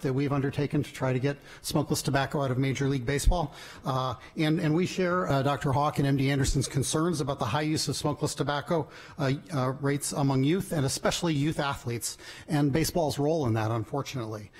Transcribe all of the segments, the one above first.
that we've undertaken to try to get smokeless tobacco out of Major League Baseball. And we share Dr. Hawk and MD Anderson's concerns about the high use of smokeless tobacco rates among youth, and especially youth athletes, and baseball's role in that, unfortunately.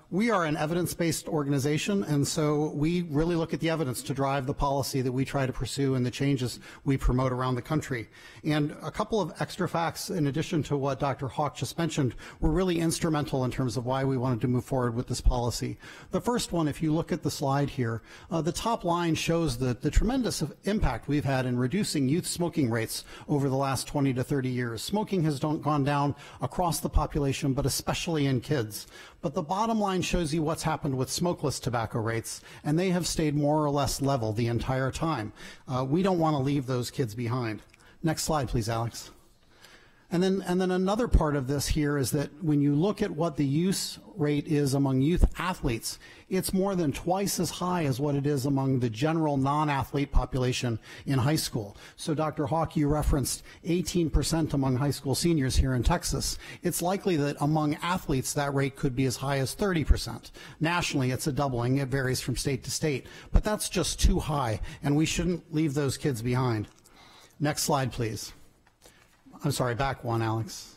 We are an evidence-based organization, and so we really look at the evidence to drive the policy that we try to pursue and the changes we promote around the country. And a couple of extra facts, in addition to what Dr. Hawk just mentioned, were really instrumental in terms of why we wanted to move forward with this policy. The first one, if you look at the slide here, the top line shows the tremendous impact we've had in reducing youth smoking rates over the last 20 to 30 years. Smoking has gone down across the population, but especially in kids. But the bottom line shows you what's happened with smokeless tobacco rates, and they have stayed more or less level the entire time. We don't want to leave those kids behind. Next slide, please, Alex. And then another part of this here is that when you look at what the use rate is among youth athletes, it's more than twice as high as what it is among the general non-athlete population in high school. So Dr. Hawk, you referenced 18% among high school seniors here in Texas. It's likely that among athletes that rate could be as high as 30%. Nationally, it's a doubling. It varies from state to state. But that's just too high, and we shouldn't leave those kids behind. Next slide, please. I'm sorry, back one, Alex.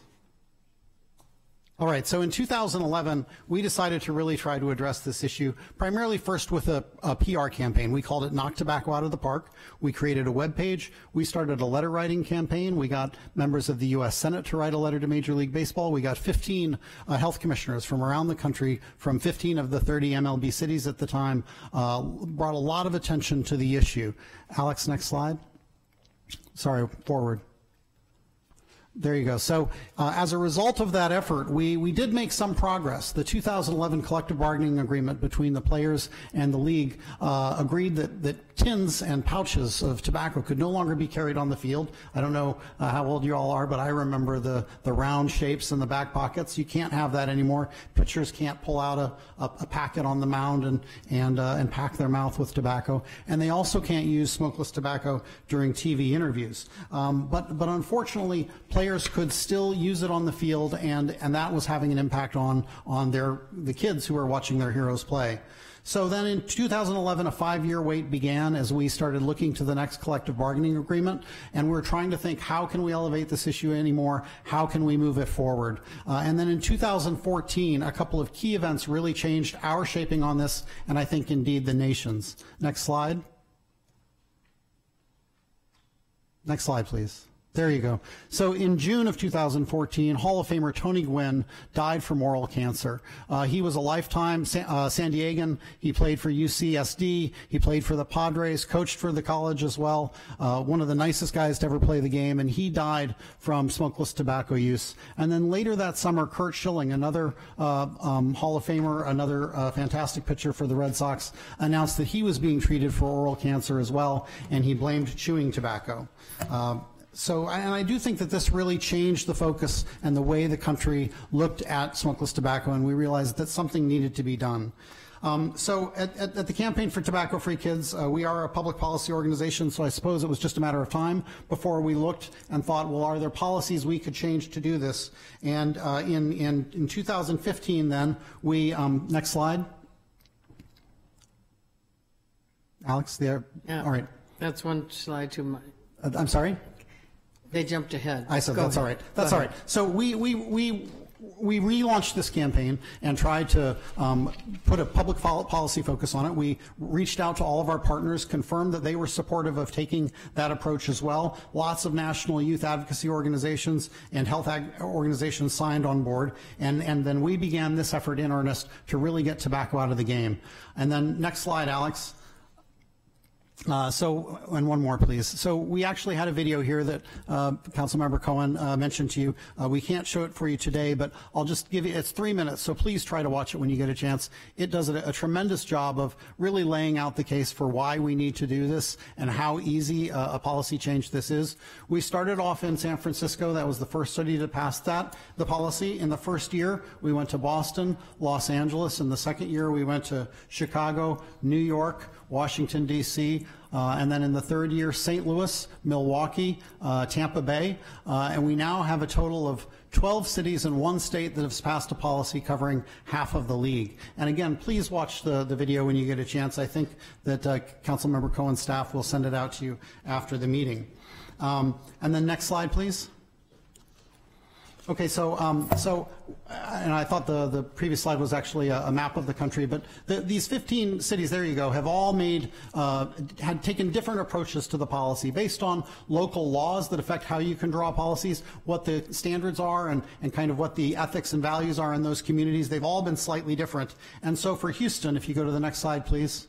All right, so in 2011, we decided to really try to address this issue, primarily first with a PR campaign. We called it Knock Tobacco Out of the Park. We created a web page. We started a letter writing campaign. We got members of the U.S. Senate to write a letter to Major League Baseball. We got 15 health commissioners from around the country, from 15 of the 30 MLB cities at the time, brought a lot of attention to the issue. Alex, next slide. Sorry, forward. There you go. So as a result of that effort, we did make some progress. The 2011 collective bargaining agreement between the players and the league agreed that tins and pouches of tobacco could no longer be carried on the field. I don't know how old you all are, but I remember the round shapes in the back pockets. You can't have that anymore. Pitchers can't pull out a packet on the mound and pack their mouth with tobacco. And they also can't use smokeless tobacco during TV interviews. But unfortunately, players could still use it on the field, and that was having an impact on the kids who were watching their heroes play. So then in 2011, a 5-year wait began as we started looking to the next collective bargaining agreement, and we were trying to think, how can we elevate this issue anymore? How can we move it forward? And then in 2014, a couple of key events really changed our shaping on this, and I think indeed the nation's. Next slide. Next slide, please. There you go. So in June of 2014, Hall of Famer Tony Gwynn died from oral cancer. He was a lifetime San Diegan. He played for UCSD. He played for the Padres, coached for the college as well. One of the nicest guys to ever play the game, and he died from smokeless tobacco use. And then later that summer, Curt Schilling, another Hall of Famer, another fantastic pitcher for the Red Sox, announced that he was being treated for oral cancer as well, and he blamed chewing tobacco. So, and I do think that this really changed the focus and the way the country looked at smokeless tobacco, and we realized that something needed to be done. So at the Campaign for Tobacco-Free Kids, we are a public policy organization, so I suppose it was just a matter of time before we looked and thought, well, are there policies we could change to do this? And in 2015 then, we, next slide. Alex, there, yeah, all right. That's one slide too much. I'm sorry? They jumped ahead. I said that's all right. That's all right. So we relaunched this campaign and tried to put a public policy focus on it. We reached out to all of our partners, confirmed that they were supportive of taking that approach as well. Lots of national youth advocacy organizations and health organizations signed on board, and then we began this effort in earnest to really get tobacco out of the game. And then next slide, Alex. And one more, please. So we actually had a video here that Councilmember Cohen mentioned to you. We can't show it for you today, but I'll just give you, it's 3 minutes, so please try to watch it when you get a chance. It does a tremendous job of really laying out the case for why we need to do this and how easy a policy change this is. We started off in San Francisco. That was the first city to pass the policy. In the first year, we went to Boston, Los Angeles. In the second year, we went to Chicago, New York, Washington, D.C., and then in the third year, St. Louis, Milwaukee, Tampa Bay, and we now have a total of 12 cities and 1 state that has passed a policy covering half of the league. And again, please watch the video when you get a chance. I think that Councilmember Cohen's staff will send it out to you after the meeting. And then next slide, please. Okay, so and I thought the previous slide was actually a map of the country, but these 15 cities, there you go, have all had taken different approaches to the policy based on local laws that affect how you can draw policies, what the standards are, and kind of what the ethics and values are in those communities. They've all been slightly different. And so for Houston, if you go to the next slide, please.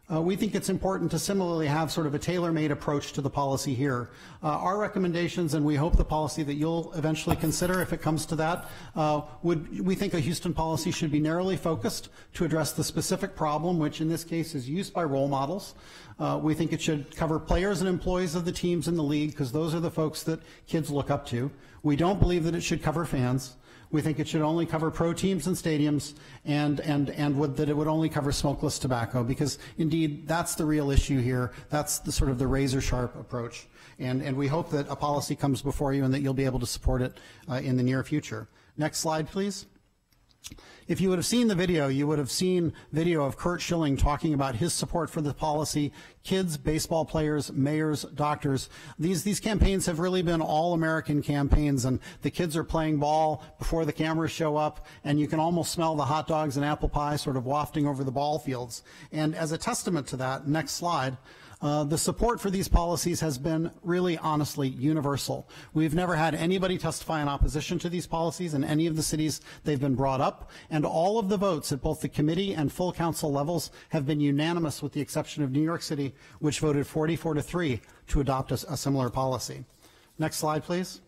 We think it's important to similarly have sort of a tailor-made approach to the policy here. Our recommendations, and we hope the policy that you'll eventually consider if it comes to that, we think a Houston policy should be narrowly focused to address the specific problem, which in this case is use by role models. We think it should cover players and employees of the teams in the league, because those are the folks that kids look up to. We don't believe that it should cover fans. We think it should only cover pro teams and stadiums, and that it would only cover smokeless tobacco, because indeed that's the real issue here. That's the sort of the razor sharp approach. And we hope that a policy comes before you and that you'll be able to support it in the near future. Next slide, please. If you would have seen the video, you would have seen video of Curt Schilling talking about his support for the policy. Kids, baseball players, mayors, doctors. These campaigns have really been all-American campaigns, and the kids are playing ball before the cameras show up, and you can almost smell the hot dogs and apple pie sort of wafting over the ball fields. And as a testament to that, next slide, the support for these policies has been really, honestly, universal. We've never had anybody testify in opposition to these policies in any of the cities they've been brought up, and all of the votes at both the committee and full council levels have been unanimous, with the exception of New York City, which voted 44-3 to adopt a similar policy. Next slide, please.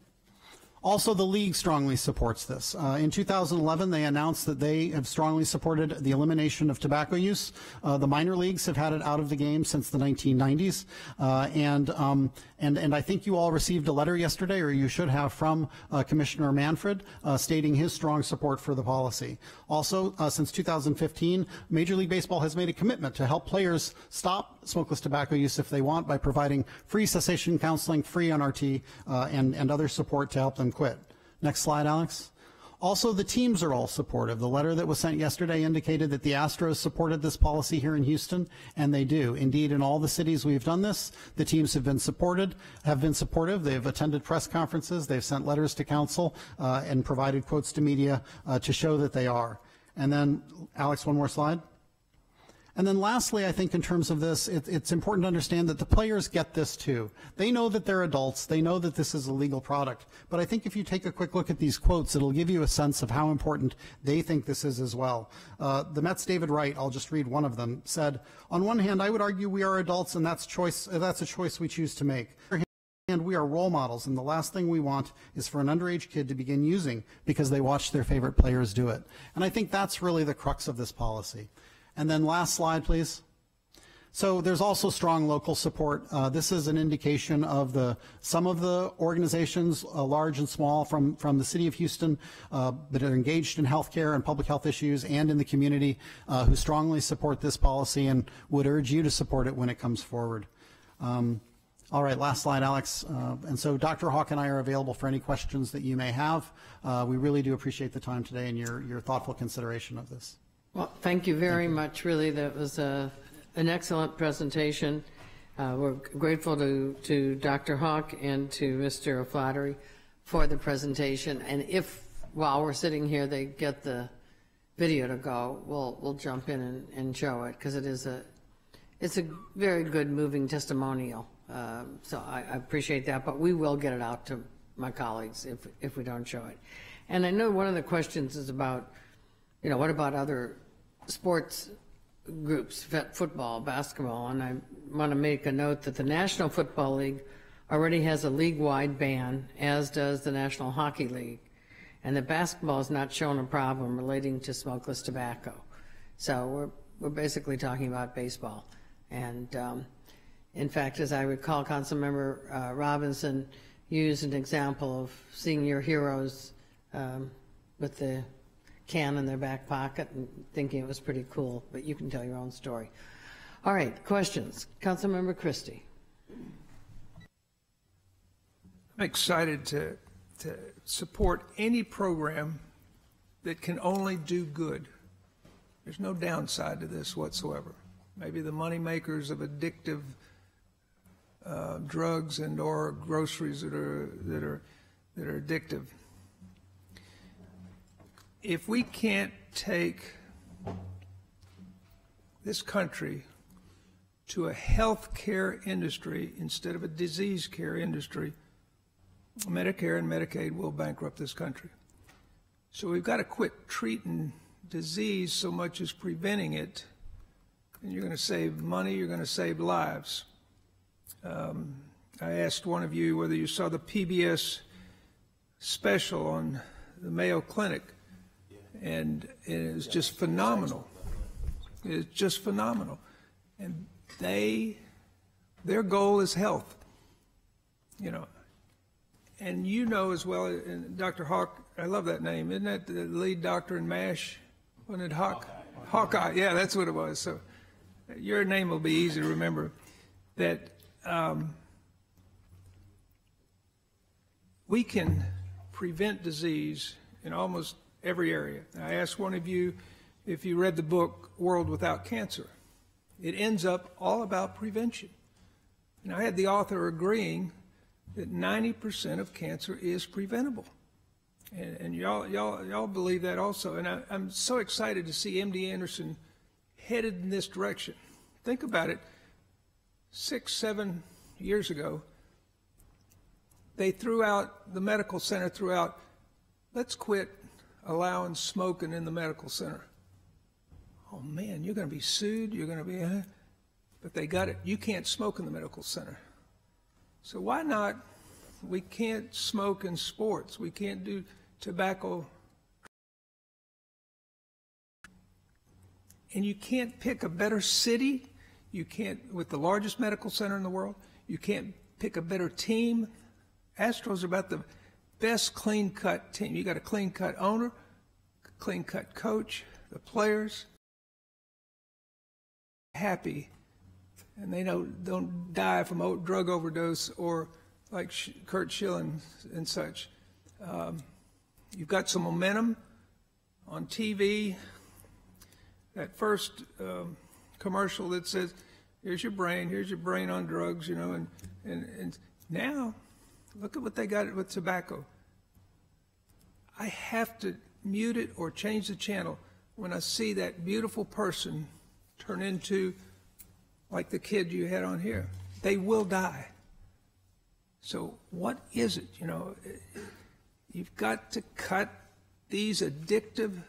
Also, the league strongly supports this. In 2011, they announced that they have strongly supported the elimination of tobacco use. The minor leagues have had it out of the game since the 1990s. And I think you all received a letter yesterday, or you should have, from Commissioner Manfred stating his strong support for the policy. Also, since 2015, Major League Baseball has made a commitment to help players stop smokeless tobacco use if they want, by providing free cessation counseling, free NRT, and other support to help them quit. Next slide, Alex. Also, the teams are all supportive. The letter that was sent yesterday indicated that the Astros supported this policy here in Houston, and they do. Indeed, in all the cities we've done this, the teams have been supportive. They've attended press conferences. They've sent letters to council and provided quotes to media to show that they are. And then, Alex, one more slide. And then lastly, I think in terms of this, it's important to understand that the players get this too. They know that they're adults. They know that this is a legal product. But I think if you take a quick look at these quotes, it'll give you a sense of how important they think this is as well. The Mets' David Wright, I'll just read one of them, said, "On one hand, I would argue we are adults, and that's a choice we choose to make. And we are role models, and the last thing we want is for an underage kid to begin using because they watched their favorite players do it." And I think that's really the crux of this policy. And then last slide, please. So there's also strong local support. This is an indication of some of the organizations, large and small, from the city of Houston that are engaged in healthcare and public health issues and in the community, who strongly support this policy and would urge you to support it when it comes forward. All right, last slide, Alex. And so Dr. Hawk and I are available for any questions that you may have. We really do appreciate the time today and your thoughtful consideration of this. Well, thank you very much. Really, that was an excellent presentation. We're grateful to Dr. Hawk and to Mr. O'Flaherty for the presentation. And if, while we're sitting here, they get the video to go, we'll jump in and show it, because it's a very good moving testimonial. So I appreciate that, but we will get it out to my colleagues if we don't show it. And I know one of the questions is about, what about other sports groups, football, basketball, and I want to make a note that the National Football League already has a league-wide ban, as does the National Hockey League, and the basketball has not shown a problem relating to smokeless tobacco. So we're basically talking about baseball. And in fact, as I recall, Councilmember Robinson used an example of seeing your heroes with the can in their back pocket and thinking it was pretty cool, but you can tell your own story. All right, questions. Councilmember Christie. I'm excited to to support any program that can only do good. There's no downside to this whatsoever. Maybe the money makers of addictive drugs and or groceries that are addictive. If we can't take this country to a health care industry instead of a disease care industry, Medicare and Medicaid will bankrupt this country. So we've got to quit treating disease so much as preventing it, and you're going to save money, you're going to save lives. I asked one of you whether you saw the PBS special on the Mayo Clinic, and it was just phenomenal. It's just phenomenal. And their goal is health, you know. And you know as well, and Dr. Hawk, I love that name. Isn't that the lead doctor in MASH? Wasn't it Hawkeye? Yeah, that's what it was. So your name will be easy to remember. That we can prevent disease in almost every area. I asked one of you if you read the book World Without Cancer. It ends up all about prevention. And I had the author agreeing that 90% of cancer is preventable. And y'all believe that also. And I'm so excited to see MD Anderson headed in this direction. Think about it. 6-7 years ago, they the medical center threw out, let's quit allowing smoking in the medical center. Oh man, you're going to be sued, you're going to be, but they got it. You can't smoke in the medical center. So why not? We can't smoke in sports. We can't do tobacco. And you can't pick a better city. You can't, with the largest medical center in the world, you can't pick a better team. Astros are about the best clean-cut team. You got a clean-cut owner, clean-cut coach, the players happy, and they don't die from drug overdose or like Kurt Schilling and such. You've got some momentum on TV. That first commercial that says, here's your brain on drugs, you know, and now look at what they got with tobacco. I have to mute it or change the channel when I see that beautiful person turn into like the kid you had on here. They will die. So what is it? You know, you've got to cut these addictive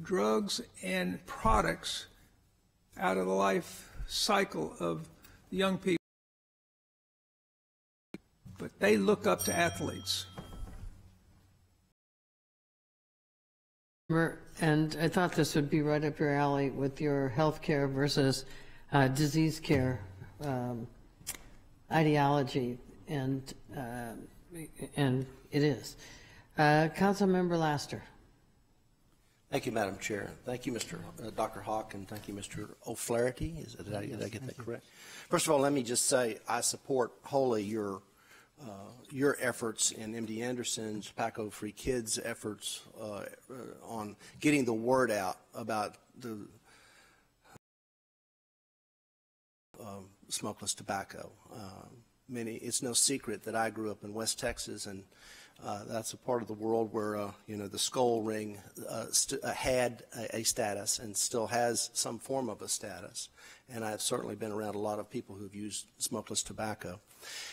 drugs and products out of the life cycle of the young people. But they look up to athletes. And I thought this would be right up your alley with your health care versus disease care ideology, and it is. Councilmember Laster. Thank you, Madam Chair. Thank you, Dr. Hawk, and thank you, Mr. O'Flaherty. Did I get that correct? First of all, let me just say I support wholly your efforts and MD Anderson's Tobacco-Free Kids efforts on getting the word out about the smokeless tobacco. It's no secret that I grew up in West Texas, and that's a part of the world where you know, the skull ring had a status and still has some form of a status. And I've certainly been around a lot of people who've used smokeless tobacco.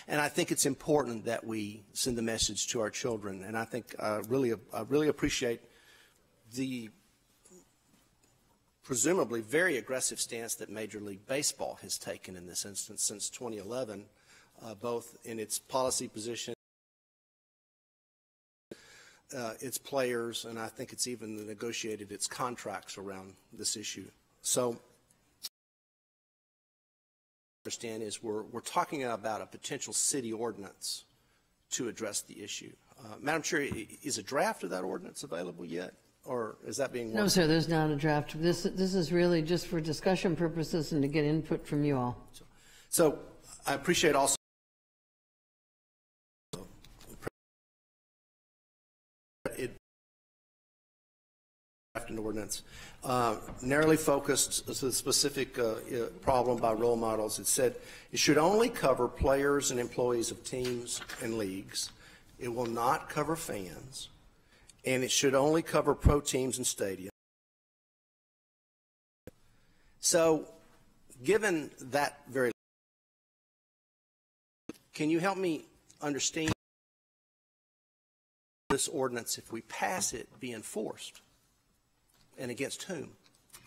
And I think it's important that we send the message to our children. And I think I really appreciate the presumably very aggressive stance that Major League Baseball has taken in this instance since 2011, both in its policy position, its players, and I think it's even negotiated its contracts around this issue. So understand is we're talking about a potential city ordinance to address the issue. Madam Chair, is a draft of that ordinance available yet, or is that being worked? No, sir, there's not a draft. This is really just for discussion purposes and to get input from you all. So I appreciate also an ordinance, narrowly focused to the specific problem by role models. It said it should only cover players and employees of teams and leagues. It will not cover fans, and it should only cover pro teams and stadiums. So, given that very, can you help me understand this ordinance, if we pass it, be enforced, and against whom?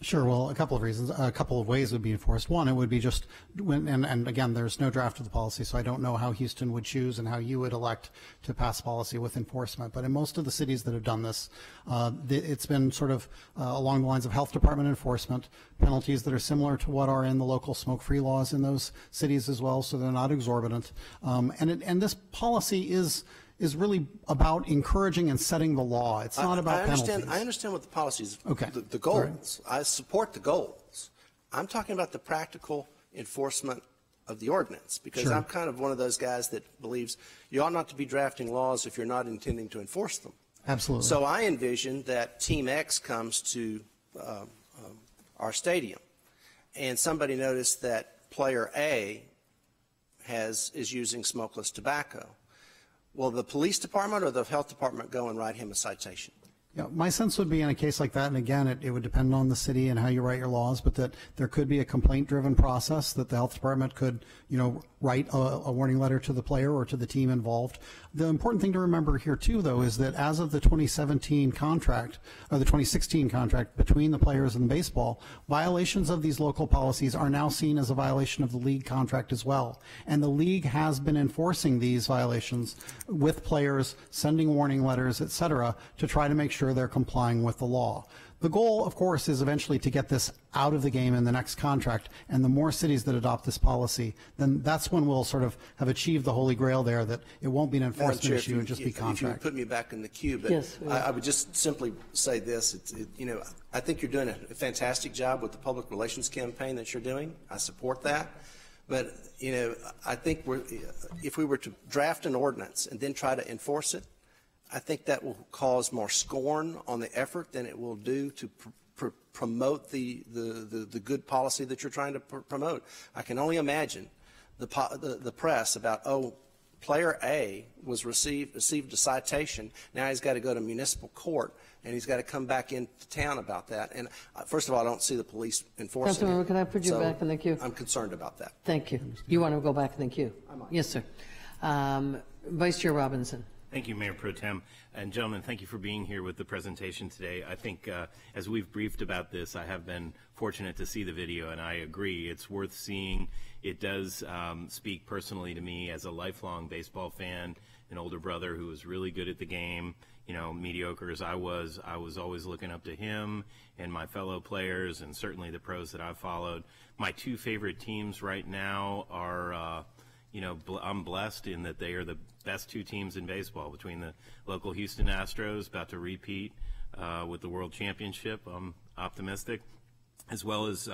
Sure. Well, a couple of reasons. A couple of ways it would be enforced. One, it would be just when, and again, there's no draft of the policy, so I don't know how Houston would choose and how you would elect to pass policy with enforcement. But in most of the cities that have done this, it's been sort of along the lines of health department enforcement, penalties that are similar to what are in the local smoke-free laws in those cities as well, so they're not exorbitant. And this policy is really about encouraging and setting the law. It's not about penalties. I understand what the policy is, okay. the goals. Right. I support the goals. I'm talking about the practical enforcement of the ordinance, because sure. I'm kind of one of those guys that believes you ought not to be drafting laws if you're not intending to enforce them. Absolutely. So I envision that Team X comes to our stadium, and somebody noticed that player A is using smokeless tobacco. Will the police department or the health department go and write him a citation? Yeah, my sense would be in a case like that, and again, it would depend on the city and how you write your laws, but that there could be a complaint-driven process that the health department could, write a warning letter to the player or to the team involved. The important thing to remember here, too, though, is that as of the 2017 contract, or the 2016 contract between the players and baseball, violations of these local policies are now seen as a violation of the league contract as well. And the league has been enforcing these violations with players, sending warning letters, et cetera, to try to make sure they're complying with the law. The goal, of course, is eventually to get this out of the game in the next contract, and the more cities that adopt this policy, then that's when we'll sort of have achieved the holy grail there, that it won't be an enforcement issue and just be contract. If you put me back in the queue, but yes, I would just simply say this, I think you're doing a fantastic job with the public relations campaign that you're doing. I support that. But, I think if we were to draft an ordinance and then try to enforce it, I think that will cause more scorn on the effort than it will do to promote the good policy that you're trying to promote. I can only imagine the press about, player A received a citation. Now he's got to go to municipal court, and he's got to come back into town about that. And first of all, I don't see the police enforcing it. Councilmember, can I put you back in the queue? I'm concerned about that. Thank you. You want to go back in the queue? I might. Yes, sir. Vice Chair Robinson. Thank you, Mayor Pro Tem. And gentlemen, thank you for being here with the presentation today. I think as we've briefed about this, I have been fortunate to see the video, and I agree. It's worth seeing. It does speak personally to me as a lifelong baseball fan, an older brother who was really good at the game. Mediocre as I was always looking up to him and my fellow players, and certainly the pros that I've followed. My two favorite teams right now are I'm blessed in that they are the best two teams in baseball, between the local Houston Astros, about to repeat with the World Championship. I'm optimistic, as well as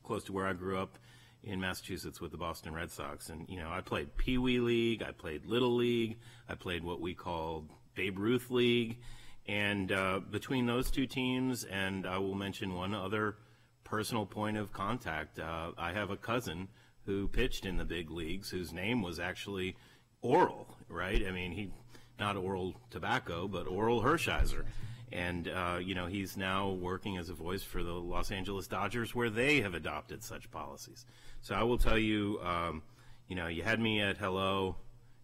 close to where I grew up in Massachusetts with the Boston Red Sox. And, I played Pee Wee League, I played Little League, I played what we called Babe Ruth League. And between those two teams, and I will mention one other personal point of contact, I have a cousin who pitched in the big leagues, whose name was actually Oral, right? I mean, not Oral Tobacco, but Oral Hershiser. And, he's now working as a voice for the Los Angeles Dodgers, where they have adopted such policies. So I will tell you, you had me at hello,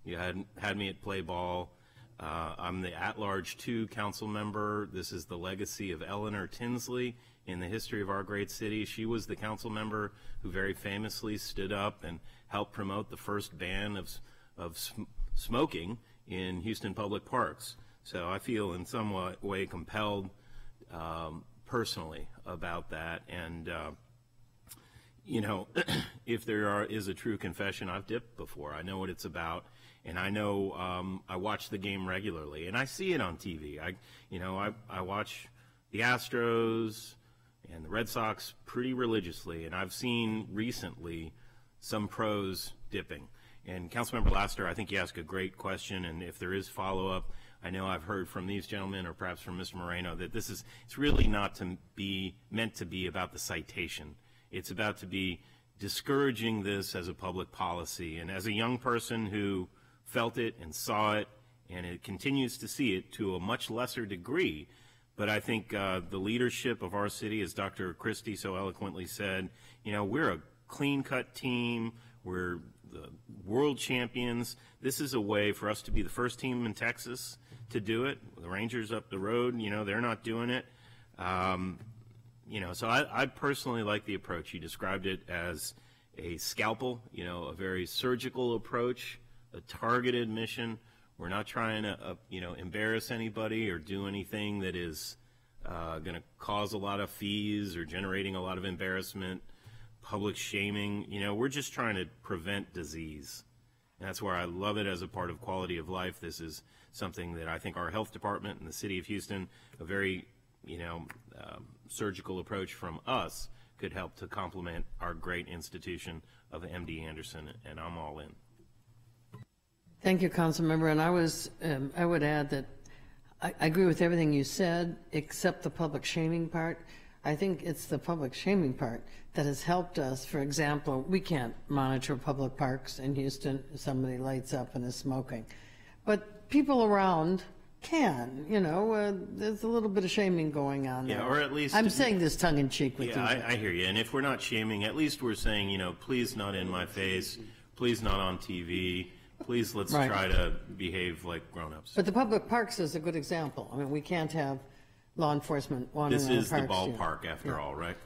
you had me at play ball. I'm the at-large 2 council member. This is the legacy of Eleanor Tinsley in the history of our great city. She was the council member who very famously stood up and helped promote the first ban of smoking in Houston public parks. So I feel in some way compelled personally about that. And, if there is a true confession, I've dipped before. I know what it's about. And I know I watch the game regularly, and I see it on TV. I watch the Astros and the Red Sox pretty religiously, and I've seen recently some pros dipping. And Councilmember Laster, I think you asked a great question, and if there is follow-up, I know I've heard from these gentlemen, or perhaps from Mr. Moreno, that it's really not to be meant to be about the citation. It's about to be discouraging this as a public policy. And as a young person who felt it and saw it, and it continues to see it to a much lesser degree, but I think the leadership of our city, as Dr. Christie so eloquently said, we're a clean-cut team. We're the world champions. This is a way for us to be the first team in Texas to do it. The Rangers up the road, they're not doing it. So I personally like the approach. You described it as a scalpel, a very surgical approach, a targeted mission. We're not trying to, embarrass anybody or do anything that is going to cause a lot of fees or generating a lot of embarrassment, public shaming. We're just trying to prevent disease. And that's where I love it as a part of quality of life. This is something that I think our health department and the city of Houston, a very, surgical approach from us could help to complement our great institution of MD Anderson, and I'm all in. Thank you, Councilmember. And I would add that I agree with everything you said, except the public shaming part. I think it's the public shaming part that has helped us. For example, we can't monitor public parks in Houston if somebody lights up and is smoking. But people around can, there's a little bit of shaming going on there. Yeah, or at least... I'm saying this tongue-in-cheek with you. Yeah, I hear you. And if we're not shaming, at least we're saying, please not in my face, please not on TV, please let's try to behave like grown-ups. But the public parks is a good example. I mean, we can't have law enforcement wandering around This is the parks, ballpark after all, right?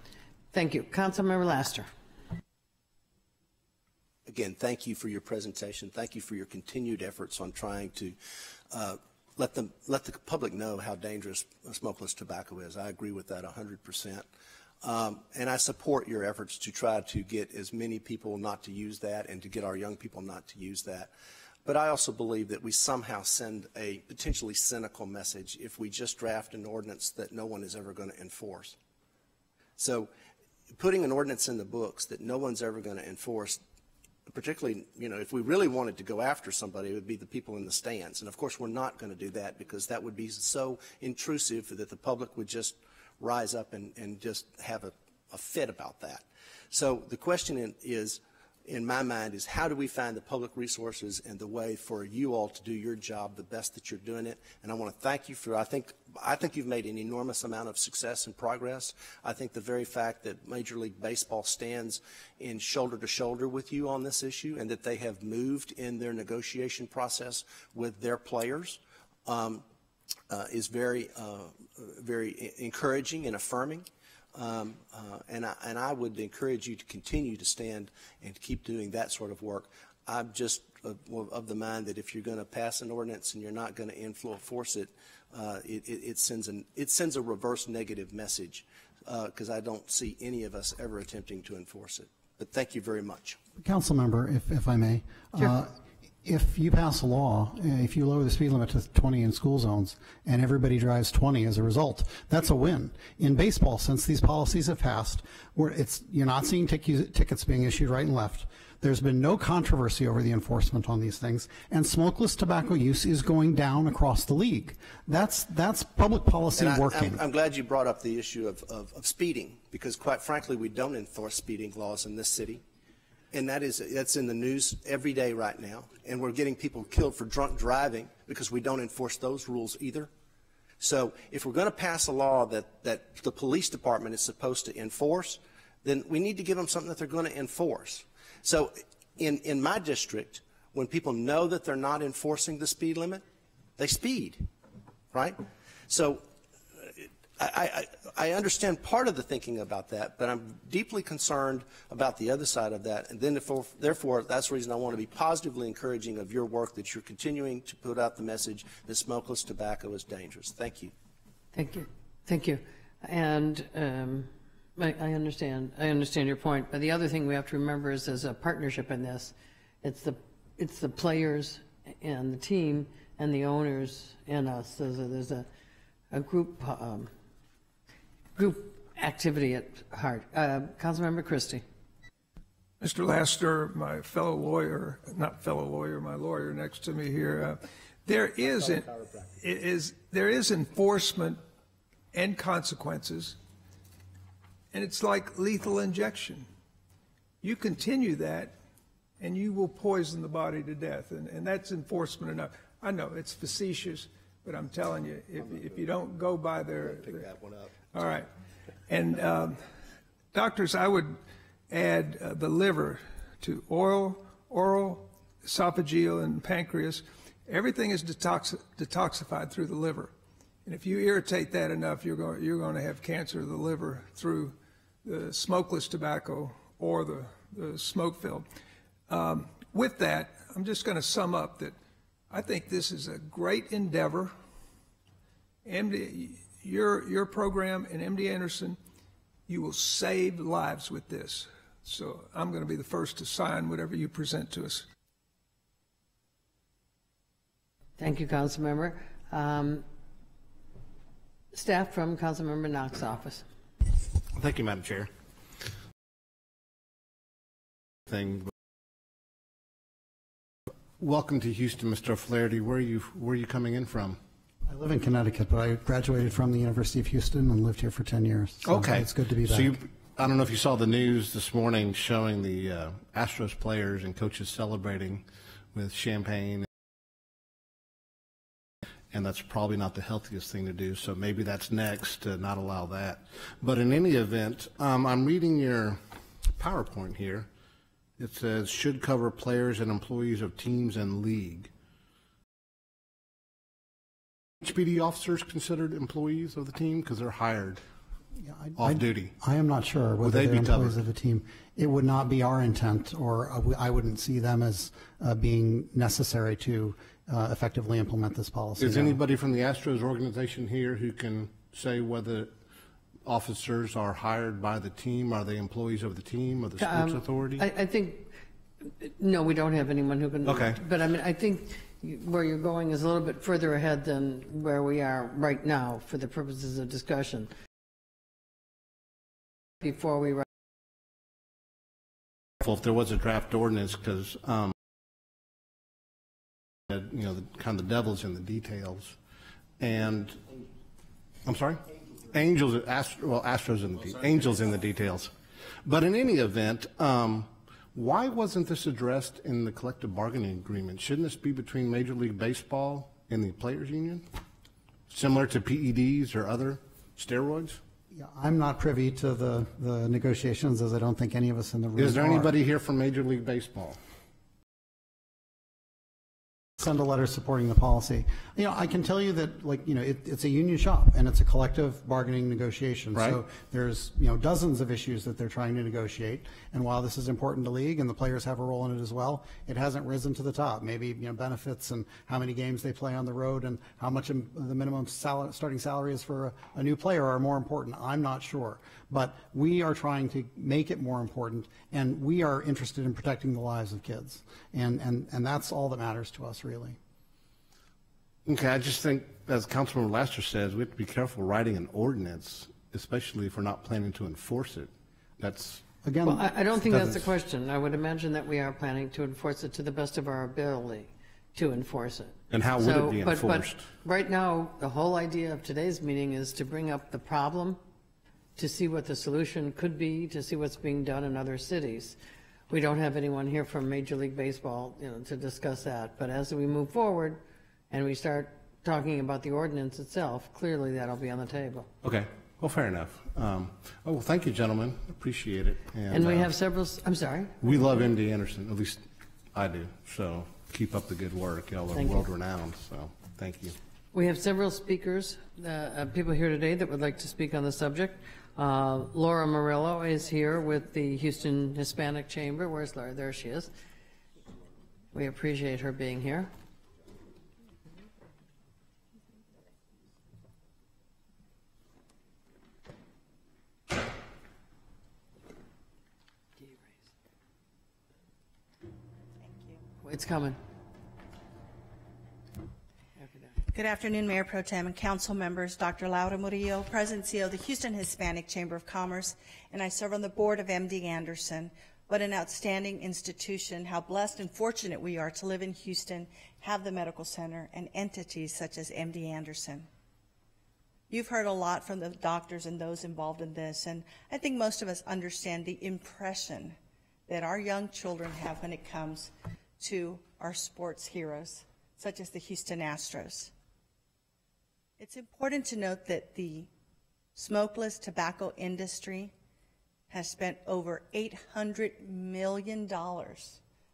Thank you. Councilmember Laster. Again, thank you for your presentation. Thank you for your continued efforts on trying to let the public know how dangerous smokeless tobacco is. I agree with that 100%. And I support your efforts to try to get as many people not to use that and to get our young people not to use that. But I also believe that we somehow send a potentially cynical message if we just draft an ordinance that no one is ever going to enforce. So putting an ordinance in the books that no one's ever going to enforce, particularly, if we really wanted to go after somebody, it would be the people in the stands. And of course, we're not going to do that because that would be so intrusive that the public would just rise up and just have a fit about that. So the question is, in my mind, is how do we find the public resources and the way for you all to do your job the best that you're doing it? And I want to thank you for, I think you've made an enormous amount of success and progress. I think the very fact that Major League Baseball stands in shoulder to shoulder with you on this issue and that they have moved in their negotiation process with their players is very, very encouraging and affirming. And I would encourage you to continue to stand and to keep doing that sort of work. I'm just of the mind that if you're going to pass an ordinance and you're not going to enforce it, it sends a reverse negative message because I don't see any of us ever attempting to enforce it. But thank you very much. Council member, if I may. Sure. If you pass a law, if you lower the speed limit to 20 in school zones and everybody drives 20 as a result, that's a win. In baseball, since these policies have passed, you're not seeing tickets being issued right and left. There's been no controversy over the enforcement on these things, and smokeless tobacco use is going down across the league. That's public policy working. I'm glad you brought up the issue of speeding, because quite frankly, we don't enforce speeding laws in this city. And that's in the news every day right now. And we're getting people killed for drunk driving because we don't enforce those rules either. So if we're going to pass a law that the police department is supposed to enforce, then we need to give them something that they're going to enforce. So in my district, when people know that they're not enforcing the speed limit, they speed, right? So I understand part of the thinking about that, but I'm deeply concerned about the other side of that. And then therefore, that's the reason I want to be positively encouraging of your work, that you're continuing to put out the message that smokeless tobacco is dangerous. Thank you. Thank you. Thank you. And I understand your point. But the other thing we have to remember is there's a partnership in this. It's the players and the team and the owners and us. There's a group activity at heart. Councilmember Christie. Mr. Laster, my fellow lawyer, not fellow lawyer, my lawyer next to me here, there is enforcement and consequences, and it's like lethal injection. You continue that, and you will poison the body to death, and that's enforcement enough. I know it's facetious, but I'm telling you, if you don't go by their Pick that one up. all right, and doctors, I would add the liver to oral, esophageal, and pancreas. Everything is detoxified through the liver, and if you irritate that enough, you're going to have cancer of the liver through the smokeless tobacco or the smoke filled. With that, I'm just going to sum up that I think this is a great endeavor. Your program and MD Anderson, you will save lives with this. So I'm going to be the first to sign whatever you present to us. Thank you, Councilmember. Staff from Councilmember Knox's office. Thank you, Madam Chair. Welcome to Houston, Mr. O'Flaherty. Where are you coming in from? I live in Connecticut, but I graduated from the University of Houston and lived here for 10 years. So Okay. it's good to be back. So I don't know if you saw the news this morning showing the Astros players and coaches celebrating with champagne. And that's probably not the healthiest thing to do, so maybe that's next to not allow that. But in any event, I'm reading your PowerPoint here. It says, should cover players and employees of teams and league. HPD officers considered employees of the team because they're hired off duty. I am not sure whether they they're be employees covered? of the team. It would not be our intent, or I wouldn't see them as being necessary to effectively implement this policy. Is No. anybody from the Astros organization here who can say whether officers are hired by the team? Are they employees of the team or the sports authority? I think, no, we don't have anyone who can. Okay. But I mean, I think where you're going is a little bit further ahead than where we are right now for the purposes of discussion. Before we write. If there was a draft ordinance, because kind of the devil's in the details, and I'm sorry, Astros in the angels in the details. But in any event, why wasn't this addressed in the collective bargaining agreement? Shouldn't this be between Major League Baseball and the players' union, similar to PEDs or other steroids? Yeah, I'm not privy to the negotiations, as I don't think any of us in the room Is there are. anybody here from Major League Baseball? Send a letter supporting the policy. I can tell you that, it's a union shop and it's a collective bargaining negotiation. Right. So there's, dozens of issues that they're trying to negotiate. And while this is important to league and the players have a role in it as well, it hasn't risen to the top. Maybe, benefits and how many games they play on the road and how much the minimum starting salary is for a new player are more important. I'm not sure. But we are trying to make it more important, and we are interested in protecting the lives of kids. And that's all that matters to us, really. Okay, I just think, as Councilman Laster says, we have to be careful writing an ordinance, especially if we're not planning to enforce it. That's Again, Well, I don't think that's the doesn't- question. I would imagine that we are planning to enforce it to the best of our ability to enforce it. And how would it be enforced? But right now, the whole idea of today's meeting is to bring up the problem, to see what the solution could be, to see what's being done in other cities. We don't have anyone here from Major League Baseball, to discuss that. But as we move forward and we start talking about the ordinance itself, clearly that'll be on the table. Okay, well, fair enough. Well, thank you, gentlemen. Appreciate it. And we have several, I'm sorry? We love MD Anderson, at least I do. So keep up the good work. Y'all are Thank you. world-renowned, so thank you. We have several speakers, people here today that would like to speak on the subject. Laura Murillo is here with the Houston Hispanic Chamber. Where's Laura? There she is. We appreciate her being here. It's coming. Good afternoon, Mayor Pro Tem and council members. Dr. Laura Murillo, President and CEO of the Houston Hispanic Chamber of Commerce, and I serve on the board of MD Anderson. What an outstanding institution, how blessed and fortunate we are to live in Houston, have the medical center, and entities such as MD Anderson. You've heard a lot from the doctors and those involved in this, and I think most of us understand the impression that our young children have when it comes to our sports heroes, such as the Houston Astros. It's important to note that the smokeless tobacco industry has spent over $800 million,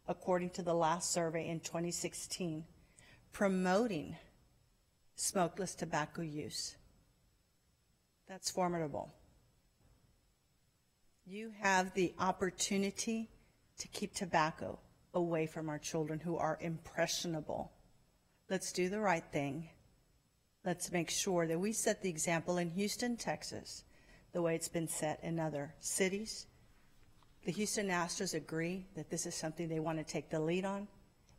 according to the last survey in 2016, promoting smokeless tobacco use. That's formidable. You have the opportunity to keep tobacco away from our children who are impressionable. Let's do the right thing. Let's make sure that we set the example in Houston, Texas, the way it's been set in other cities. The Houston Astros agree that this is something they want to take the lead on.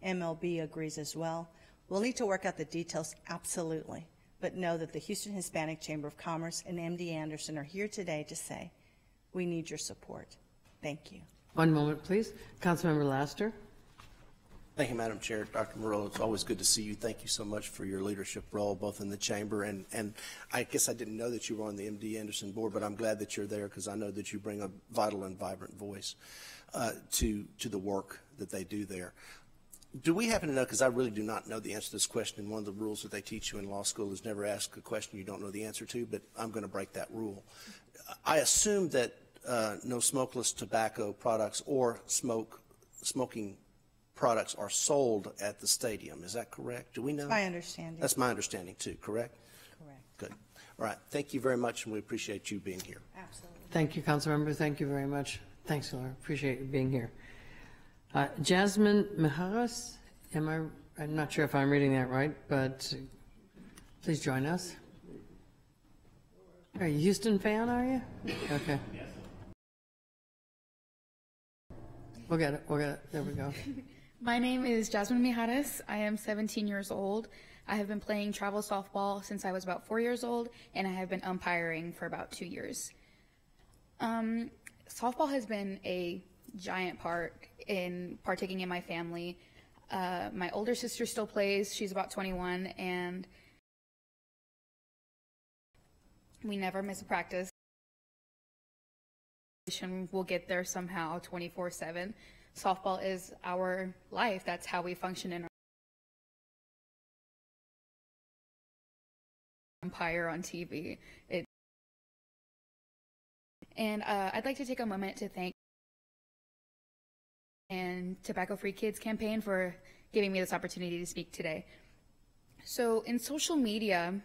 MLB agrees as well. We'll need to work out the details, absolutely, but know that the Houston Hispanic Chamber of Commerce and MD Anderson are here today to say, we need your support. Thank you. One moment, please. Councilmember Laster. Thank you, Madam Chair. Dr. Murillo, it's always good to see you. Thank you so much for your leadership role, both in the chamber and I guess I didn't know that you were on the MD Anderson board, but I'm glad that you're there because I know that you bring a vital and vibrant voice to the work that they do there. Do we happen to know, because I really do not know the answer to this question, and one of the rules that they teach you in law school is never ask a question you don't know the answer to, but I'm going to break that rule. I assume that no smokeless tobacco products or smoking products are sold at the stadium. Is that correct? Do we know? That's my understanding. That's my understanding too, correct? Correct. Good. All right. Thank you very much, and we appreciate you being here. Absolutely. Thank you, Councilmember. Thank you very much. Thanks, Laura. Appreciate you being here. Jasmine Mijares, I'm not sure if I'm reading that right, but please join us. Are you a Houston fan, are you? Okay. We'll get it. There we go. My name is Jasmine Mijares. I am 17 years old. I have been playing travel softball since I was about 4 years old, and I have been umpiring for about 2 years. Softball has been a giant part in partaking in my family. My older sister still plays. She's about 21, and we never miss a practice. We'll get there somehow 24/7. Softball is our life. That's how we function in our umpire on TV. I'd like to take a moment to thank and Tobacco Free Kids campaign for giving me this opportunity to speak today. So in social media,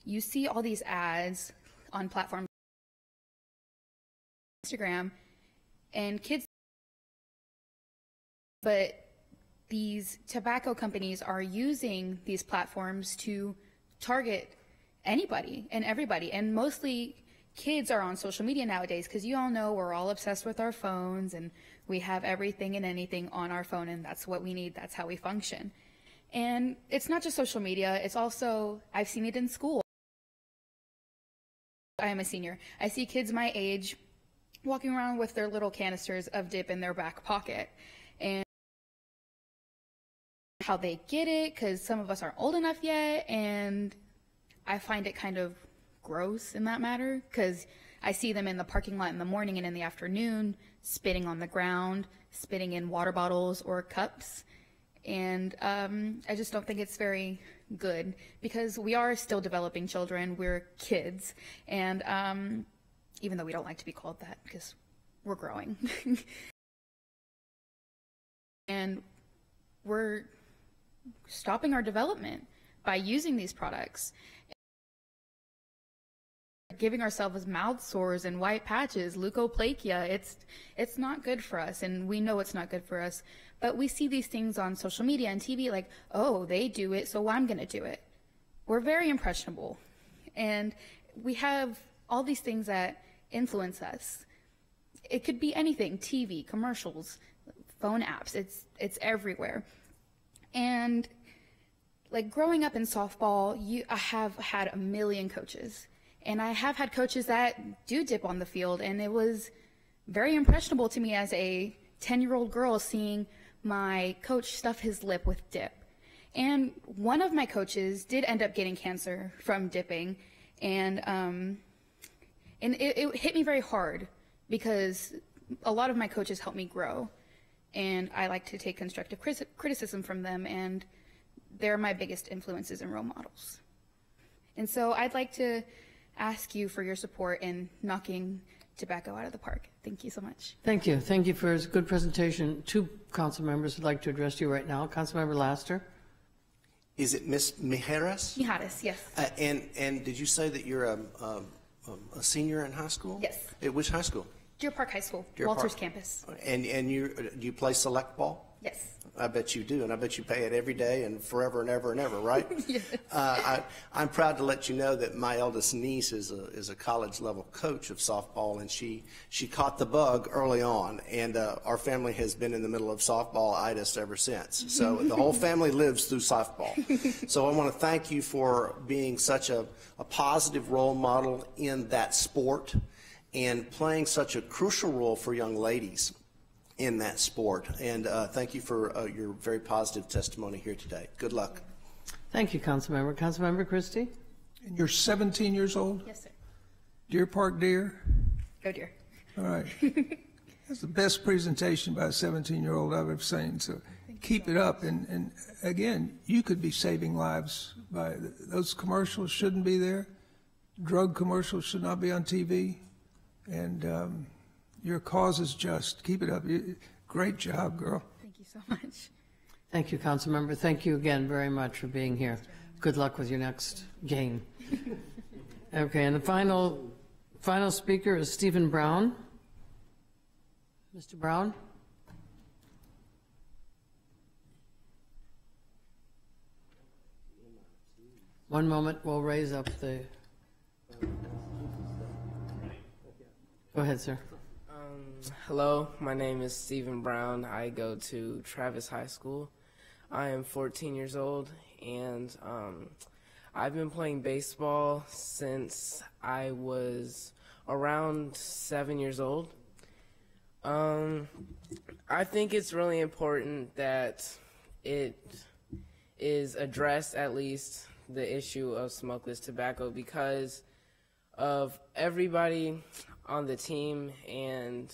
you see all these ads on platforms Instagram and kids, but these tobacco companies are using these platforms to target anybody and everybody, and mostly kids are on social media nowadays because you all know we're all obsessed with our phones and we have everything and anything on our phone, and that's what we need. That's how we function. And it's not just social media, it's also, I've seen it in school. I am a senior. I see kids my age walking around with their little canisters of dip in their back pocket. And how they get it, because some of us aren't old enough yet, and I find it kind of gross in that matter, because I see them in the parking lot in the morning and in the afternoon, spitting on the ground, spitting in water bottles or cups. And I just don't think it's very good, because we are still developing children. We're kids. And even though we don't like to be called that, because we're growing. And we're stopping our development by using these products. Giving ourselves mouth sores and white patches, leukoplakia. It's not good for us, and we know it's not good for us. But we see these things on social media and TV like, oh, they do it, so I'm going to do it. We're very impressionable, and we have all these things that influence us. It could be anything: TV, commercials, phone apps. It's everywhere. And like growing up in softball, I have had a million coaches. And I have had coaches that do dip on the field, and it was very impressionable to me as a 10-year-old girl seeing my coach stuff his lip with dip. And one of my coaches did end up getting cancer from dipping, and it hit me very hard because a lot of my coaches helped me grow, and I like to take constructive criticism from them, and they're my biggest influences and role models. And so I'd like to ask you for your support in knocking tobacco out of the park. Thank you so much. Thank you. Thank you for a good presentation. Two council members would like to address you right now. Councilmember Laster. Is it Ms. Mijares? Mijares, yes. And did you say that you're a senior in high school? Yes. At which high school? Deer Park High School, Deer Walters Park. campus. And do you play select ball? Yes. I bet you do, and I bet you pay it every day and forever and ever and ever, right? Yes. I'm proud to let you know that my eldest niece is a college-level coach of softball, and she caught the bug early on, and our family has been in the middle of softball-itis ever since. So the whole family lives through softball. So I want to thank you for being such a positive role model in that sport and playing such a crucial role for young ladies in that sport. And thank you for your very positive testimony here today. Good luck. Thank you, Councilmember. Councilmember Christie? And you're 17 years old? Yes, sir. Deer Park Deer? Go Deer. All right. That's the best presentation by a 17-year-old I've ever seen. So keep it up. And again, you could be saving lives by those commercials shouldn't be there. Drug commercials should not be on TV. And your cause is just. Keep it up. Great job, girl. Thank you so much. Thank you, Councilmember. Thank you again very much for being here. Good luck with your next game. Okay, and the final speaker is Stephen Brown. Mr. Brown? One moment, we'll raise up the... Go ahead, sir. Hello, my name is Stephen Brown. I go to Travis High School. I am 14 years old, and I've been playing baseball since I was around 7 years old. I think it's really important that it is addressed, at least, the issue of smokeless tobacco, because of everybody on the team and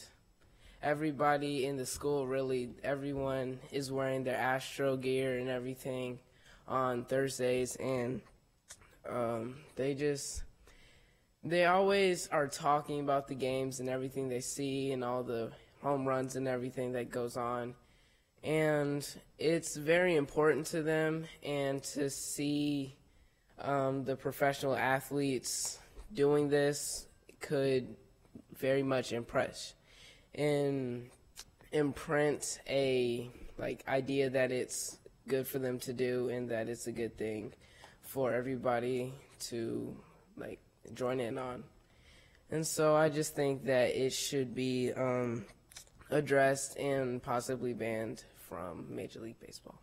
everybody in the school. Really, everyone is wearing their Astro gear and everything on Thursdays, and they always are talking about the games and everything they see and all the home runs and everything that goes on, and it's very important to them. And to see the professional athletes doing this could very much impress and imprint a idea that it's good for them to do and that it's a good thing for everybody to join in on. And so I just think that it should be addressed and possibly banned from Major League Baseball.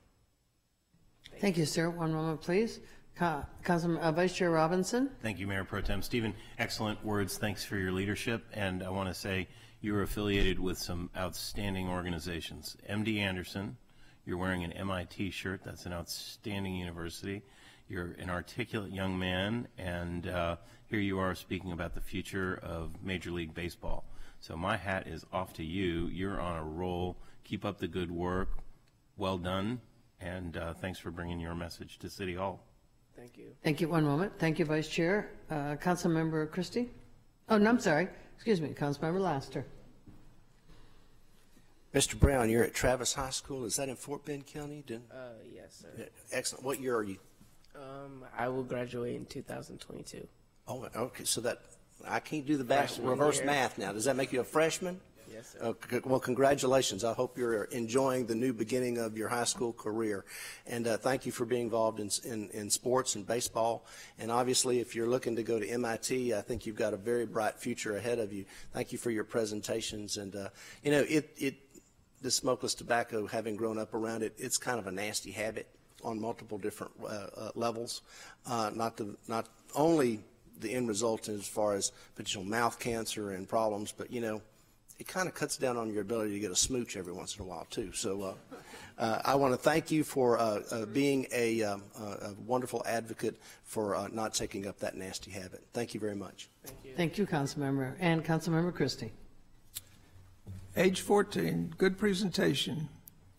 Thank you, sir. One moment, please. Vice Chair Robinson. Thank you, Mayor Pro Tem. Stephen, excellent words. Thanks for your leadership. And I want to say you're affiliated with some outstanding organizations. MD Anderson, you're wearing an MIT shirt. That's an outstanding university. You're an articulate young man, and here you are speaking about the future of Major League Baseball. So my hat is off to you. You're on a roll. Keep up the good work. Well done. And thanks for bringing your message to City Hall. Thank you. Thank you. One moment. Thank you, Vice Chair. Councilmember Christie? Oh, no, I'm sorry. Excuse me. Councilmember Laster. Mr. Brown, you're at Travis High School. Is that in Fort Bend County? Yes, sir. Excellent. What year are you? I will graduate in 2022. Oh, okay. So that I can't do the Freshman reverse year. math now. Does that make you a freshman? Yes, sir. Well, congratulations. I hope you're enjoying the new beginning of your high school career. And thank you for being involved in sports and baseball. And obviously, if you're looking to go to MIT, I think you've got a very bright future ahead of you. Thank you for your presentations. And, the smokeless tobacco, having grown up around it, it's kind of a nasty habit on multiple different levels. Not only the end result as far as potential mouth cancer and problems, but, it kind of cuts down on your ability to get a smooch every once in a while too. So I want to thank you for being a wonderful advocate for not taking up that nasty habit. Thank you very much. Thank you, Councilmember. And Councilmember Christie. Age 14, good presentation.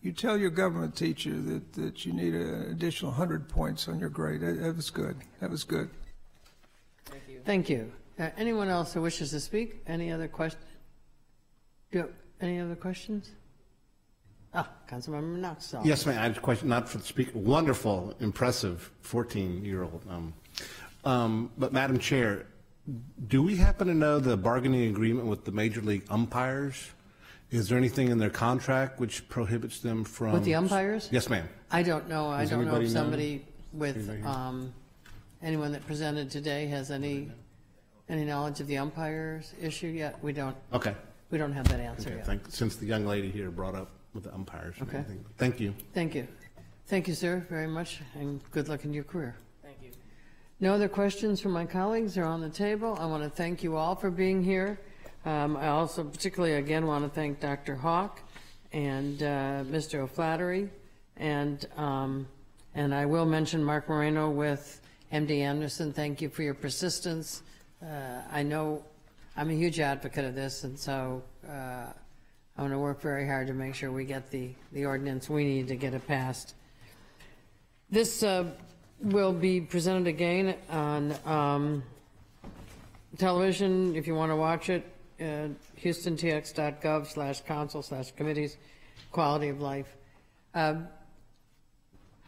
You tell your government teacher that you need an additional 100 points on your grade. That was good. That was good. Thank you. Anyone else who wishes to speak? Any other questions? Any other questions? Councilmember Knox. Yes, ma'am. I have a question, not for the speaker. Wonderful, impressive 14-year-old. But Madam Chair, do we happen to know the bargaining agreement with the Major League umpires? Is there anything in their contract which prohibits them from... With the umpires? Yes, ma'am. I don't know. I don't know if somebody with, Anybody anyone that presented today has any knowledge of the umpires issue yet. We don't. Okay. We don't have that answer yet. Since the young lady here brought up with the umpires. and Okay. everything. Thank you. Thank you. Thank you, sir, very much, and good luck in your career. Thank you. No other questions from my colleagues are on the table. I want to thank you all for being here. I also particularly, again, want to thank Dr. Hawk and Mr. O'Flaherty, and I will mention Mark Moreno with MD Anderson. Thank you for your persistence. I know I'm a huge advocate of this, and so I want to work very hard to make sure we get the ordinance we need to get it passed. This will be presented again on television if you want to watch it. HoustonTX.gov/council/committees, quality of life.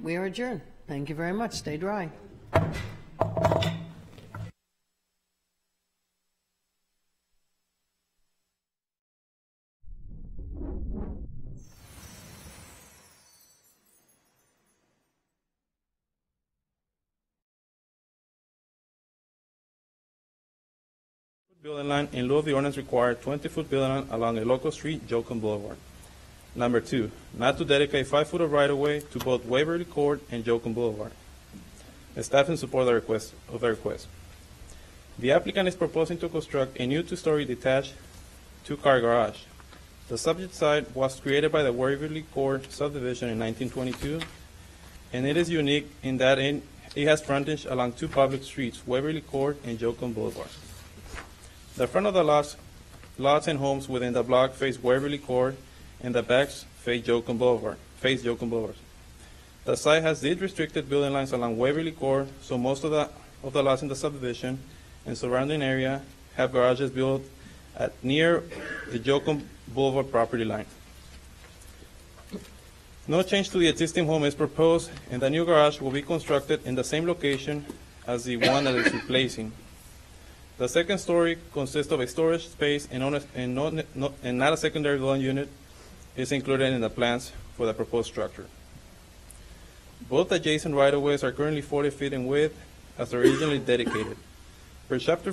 We are adjourned. Thank you very much. Stay dry. Building line in lieu of the ordinance required 20-foot building line along a local street, Jokum Boulevard. Number 2, not to dedicate 5 foot of right-of-way to both Waverly Court and Jokum Boulevard. The staff in support of the request. The applicant is proposing to construct a new 2-story detached 2-car garage. The subject site was created by the Waverly Court subdivision in 1922, and it is unique in that it has frontage along 2 public streets, Waverly Court and Jokum Boulevard. The front of the lots and homes within the block face Waverly Court, and the backs face Jokum Boulevard. The site has deed-restricted building lines along Waverly Court, so most of the lots in the subdivision and surrounding area have garages built at near the Jokum Boulevard property line. No change to the existing home is proposed, and the new garage will be constructed in the same location as the one that is replacing. The second story consists of a storage space and not a secondary dwelling unit is included in the plans for the proposed structure. Both adjacent right-of-ways are currently 40 feet in width as originally dedicated. Per chapter